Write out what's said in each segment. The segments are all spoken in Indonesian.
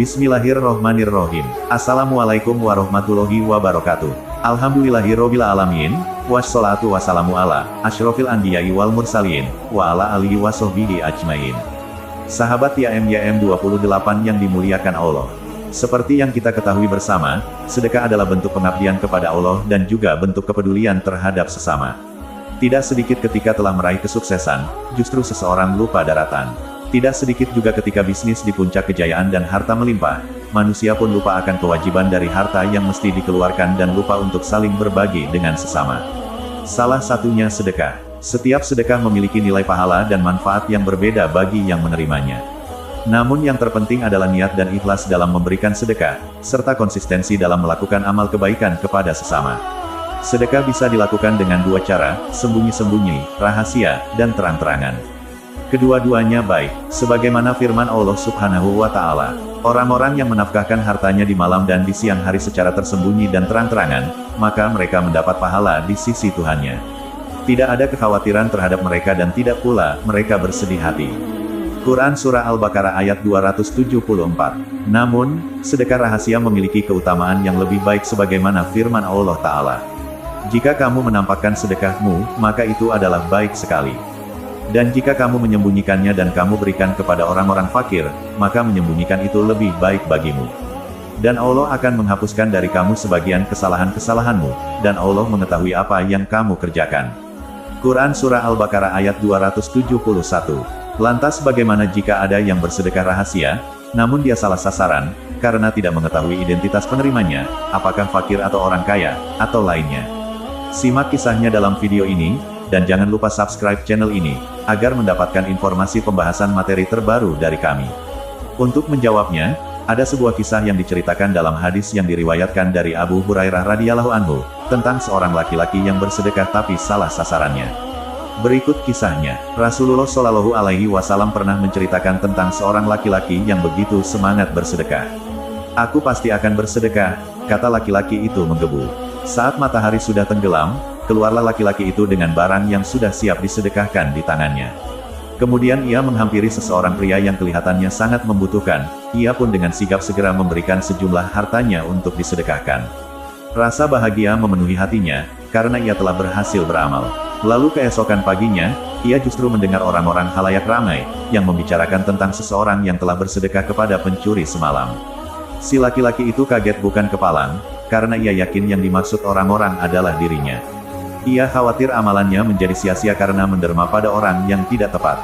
Bismillahirrohmanirrohim. Assalamualaikum warahmatullahi wabarakatuh. Alhamdulillahirobbil alamin, wassalatu wassalamu ala asyrofil anbiya'i wal mursalin, wa ala alihi wa sahbihi ajmain. Sahabat YM 28 yang dimuliakan Allah. Seperti yang kita ketahui bersama, sedekah adalah bentuk pengabdian kepada Allah dan juga bentuk kepedulian terhadap sesama. Tidak sedikit ketika telah meraih kesuksesan, justru seseorang lupa daratan. Tidak sedikit juga ketika bisnis di puncak kejayaan dan harta melimpah, manusia pun lupa akan kewajiban dari harta yang mesti dikeluarkan dan lupa untuk saling berbagi dengan sesama. Salah satunya sedekah. Setiap sedekah memiliki nilai pahala dan manfaat yang berbeda bagi yang menerimanya. Namun yang terpenting adalah niat dan ikhlas dalam memberikan sedekah, serta konsistensi dalam melakukan amal kebaikan kepada sesama. Sedekah bisa dilakukan dengan dua cara, sembunyi-sembunyi, rahasia, dan terang-terangan. Kedua-duanya baik, sebagaimana firman Allah Subhanahu wa Ta'ala. Orang-orang yang menafkahkan hartanya di malam dan di siang hari secara tersembunyi dan terang-terangan, maka mereka mendapat pahala di sisi Tuhannya. Tidak ada kekhawatiran terhadap mereka dan tidak pula mereka bersedih hati. Quran Surah Al-Baqarah ayat 274. Namun, sedekah rahasia memiliki keutamaan yang lebih baik sebagaimana firman Allah Ta'ala. Jika kamu menampakkan sedekahmu, maka itu adalah baik sekali. Dan jika kamu menyembunyikannya dan kamu berikan kepada orang-orang fakir, maka menyembunyikan itu lebih baik bagimu. Dan Allah akan menghapuskan dari kamu sebagian kesalahan-kesalahanmu, dan Allah mengetahui apa yang kamu kerjakan. Quran Surah Al-Baqarah ayat 271. Lantas bagaimana jika ada yang bersedekah rahasia, namun dia salah sasaran, karena tidak mengetahui identitas penerimanya, apakah fakir atau orang kaya, atau lainnya. Simak kisahnya dalam video ini, dan jangan lupa subscribe channel ini, agar mendapatkan informasi pembahasan materi terbaru dari kami. Untuk menjawabnya, ada sebuah kisah yang diceritakan dalam hadis yang diriwayatkan dari Abu Hurairah radhiyallahu anhu, tentang seorang laki-laki yang bersedekah tapi salah sasarannya. Berikut kisahnya. Rasulullah Shallallahu Alaihi Wasallam pernah menceritakan tentang seorang laki-laki yang begitu semangat bersedekah. "Aku pasti akan bersedekah," kata laki-laki itu menggebu. Saat matahari sudah tenggelam, keluarlah laki-laki itu dengan barang yang sudah siap disedekahkan di tangannya. Kemudian ia menghampiri seseorang pria yang kelihatannya sangat membutuhkan, ia pun dengan sigap segera memberikan sejumlah hartanya untuk disedekahkan. Rasa bahagia memenuhi hatinya, karena ia telah berhasil beramal. Lalu keesokan paginya, ia justru mendengar orang-orang khalayak ramai, yang membicarakan tentang seseorang yang telah bersedekah kepada pencuri semalam. Si laki-laki itu kaget bukan kepalang, karena ia yakin yang dimaksud orang-orang adalah dirinya. Ia khawatir amalannya menjadi sia-sia karena menderma pada orang yang tidak tepat.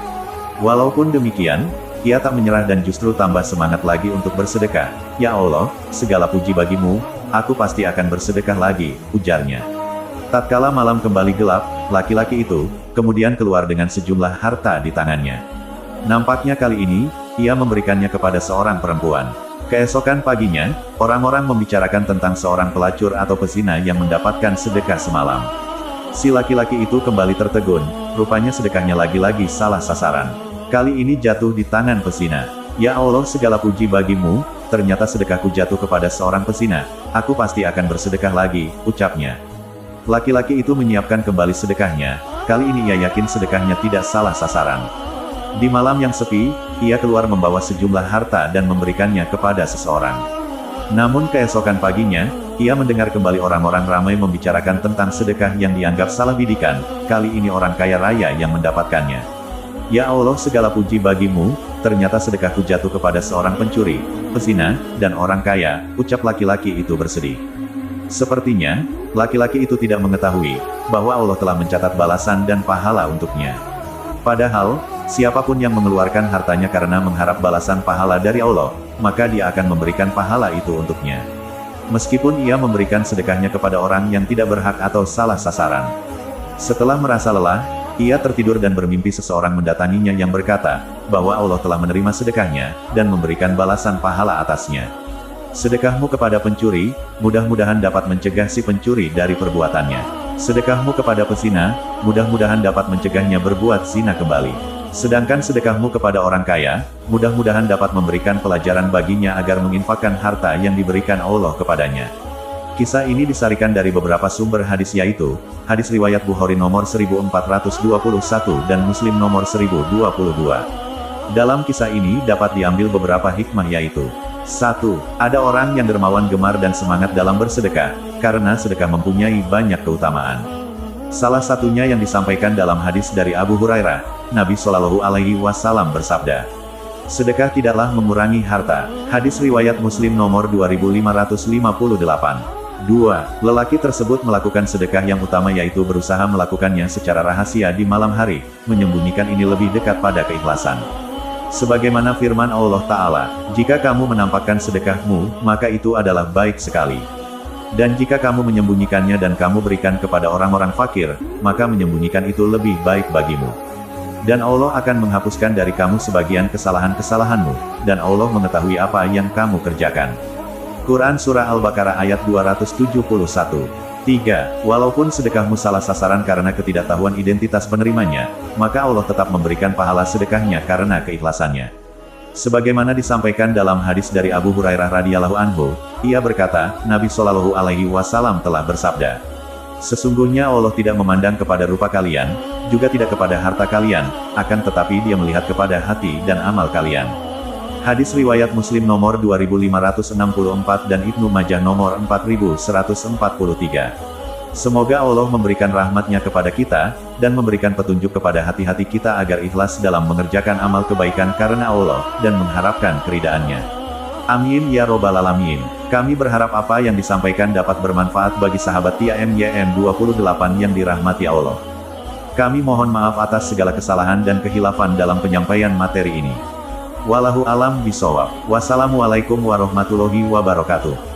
Walaupun demikian, ia tak menyerah dan justru tambah semangat lagi untuk bersedekah. "Ya Allah, segala puji bagimu, aku pasti akan bersedekah lagi," ujarnya. Tatkala malam kembali gelap, laki-laki itu kemudian keluar dengan sejumlah harta di tangannya. Nampaknya kali ini, ia memberikannya kepada seorang perempuan. Keesokan paginya, orang-orang membicarakan tentang seorang pelacur atau pezina yang mendapatkan sedekah semalam. Si laki-laki itu kembali tertegun, rupanya sedekahnya lagi-lagi salah sasaran. Kali ini jatuh di tangan pezina. "Ya Allah, segala puji bagimu, ternyata sedekahku jatuh kepada seorang pezina, aku pasti akan bersedekah lagi," ucapnya. Laki-laki itu menyiapkan kembali sedekahnya, kali ini ia yakin sedekahnya tidak salah sasaran. Di malam yang sepi, ia keluar membawa sejumlah harta dan memberikannya kepada seseorang. Namun keesokan paginya, ia mendengar kembali orang-orang ramai membicarakan tentang sedekah yang dianggap salah bidikan, kali ini orang kaya raya yang mendapatkannya. "Ya Allah, segala puji bagimu, ternyata sedekahku jatuh kepada seorang pencuri, pezina, dan orang kaya," ucap laki-laki itu bersedih. Sepertinya, laki-laki itu tidak mengetahui, bahwa Allah telah mencatat balasan dan pahala untuknya. Padahal, siapapun yang mengeluarkan hartanya karena mengharap balasan pahala dari Allah, maka dia akan memberikan pahala itu untuknya. Meskipun ia memberikan sedekahnya kepada orang yang tidak berhak atau salah sasaran. Setelah merasa lelah, ia tertidur dan bermimpi seseorang mendatanginya yang berkata, bahwa Allah telah menerima sedekahnya, dan memberikan balasan pahala atasnya. "Sedekahmu kepada pencuri, mudah-mudahan dapat mencegah si pencuri dari perbuatannya. Sedekahmu kepada pezina, mudah-mudahan dapat mencegahnya berbuat zina kembali. Sedangkan sedekahmu kepada orang kaya, mudah-mudahan dapat memberikan pelajaran baginya agar menginfakkan harta yang diberikan Allah kepadanya." Kisah ini disarikan dari beberapa sumber hadis yaitu, hadis riwayat Bukhari nomor 1421 dan Muslim nomor 1022. Dalam kisah ini dapat diambil beberapa hikmah yaitu, 1. Ada orang yang dermawan gemar dan semangat dalam bersedekah, karena sedekah mempunyai banyak keutamaan. Salah satunya yang disampaikan dalam hadis dari Abu Hurairah, Nabi Shallallahu Alaihi Wasallam bersabda, sedekah tidaklah mengurangi harta. Hadis riwayat Muslim nomor 2558. 2. Lelaki tersebut melakukan sedekah yang utama yaitu berusaha melakukannya secara rahasia di malam hari, menyembunyikan ini lebih dekat pada keikhlasan. Sebagaimana firman Allah Ta'ala, jika kamu menampakkan sedekahmu, maka itu adalah baik sekali. Dan jika kamu menyembunyikannya dan kamu berikan kepada orang-orang fakir, maka menyembunyikan itu lebih baik bagimu. Dan Allah akan menghapuskan dari kamu sebagian kesalahan-kesalahanmu, dan Allah mengetahui apa yang kamu kerjakan. Quran Surah Al-Baqarah ayat 271. 3. Walaupun sedekahmu salah sasaran karena ketidaktahuan identitas penerimanya, maka Allah tetap memberikan pahala sedekahnya karena keikhlasannya. Sebagaimana disampaikan dalam hadis dari Abu Hurairah radhiyallahu anhu, ia berkata, Nabi Shallallahu Alaihi Wasallam telah bersabda, sesungguhnya Allah tidak memandang kepada rupa kalian, juga tidak kepada harta kalian, akan tetapi Dia melihat kepada hati dan amal kalian. Hadis riwayat Muslim nomor 2564 dan Ibnu Majah nomor 4143. Semoga Allah memberikan rahmat-Nya kepada kita, dan memberikan petunjuk kepada hati-hati kita agar ikhlas dalam mengerjakan amal kebaikan karena Allah, dan mengharapkan keridaan-Nya. Amin ya robbal alamin. Kami berharap apa yang disampaikan dapat bermanfaat bagi sahabat TIAM 28 yang dirahmati Allah. Kami mohon maaf atas segala kesalahan dan kehilafan dalam penyampaian materi ini. Wallahu alam bisawab. Wassalamualaikum warahmatullahi wabarakatuh.